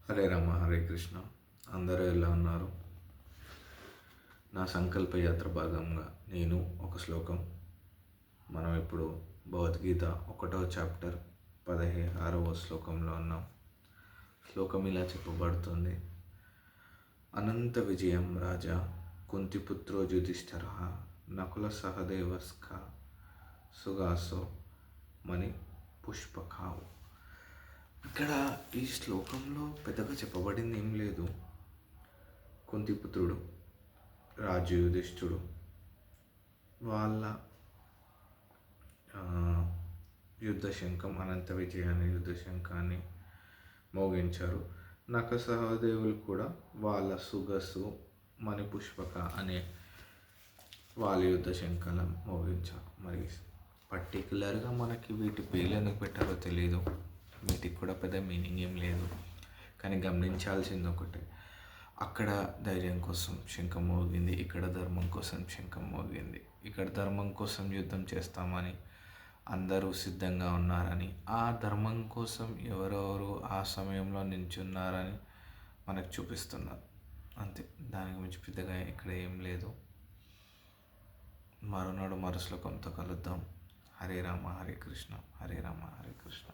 హరే రామ హరే కృష్ణ. అందరూ ఎలా ఉన్నారు? నా సంకల్ప యాత్ర భాగంగా నేను ఒక శ్లోకం. మనం ఇప్పుడు భగవద్గీత 1వ చాప్టర్ 16వ శ్లోకంలో ఉన్నాం. శ్లోకం ఇలా చెప్పబడుతుంది: అనంత విజయం రాజా కుంతిపుత్రో యుధిష్ఠిర నకుల సహదేవస్క సుగాసో మణి పుష్పకావు. ఇక్కడ ఈ శ్లోకంలో పెద్దగా చెప్పబడింది ఏం లేదు. కుంతిపుత్రుడు రాజు యుధిష్ఠుడు వాళ్ళ యుద్ధ శంఖం అనంత విజయాన్ని యుద్ధ శంఖాన్ని మోగించారు. నక సహదేవులు కూడా వాళ్ళ సుగసు మణిపుష్పక అనే వాళ్ళ యుద్ధ శంఖాలను మోగించారు. మరి పర్టికులర్గా మనకి వీటి పేర్లు ఎందుకు పెట్టారో తెలియదు. వీటికి కూడా పెద్ద మీనింగ్ ఏం లేదు. కానీ గమనించాల్సింది ఒకటే, అక్కడ ధైర్యం కోసం శంఖం మోగింది, ఇక్కడ ధర్మం కోసం శంఖం మోగింది. ఇక్కడ ధర్మం కోసం యుద్ధం చేస్తామని అందరూ సిద్ధంగా ఉన్నారని, ఆ ధర్మం కోసం ఎవరెవరు ఆ సమయంలో నిల్చున్నారని మనకు చూపిస్తున్నారు. అంతే, దానికి మించి పెద్దగా ఇక్కడ ఏం లేదు. మరునాడు మరు శ్లోకంతో కలుద్దాం. హరే రామ హరే కృష్ణ, హరే రామ హరే కృష్ణ.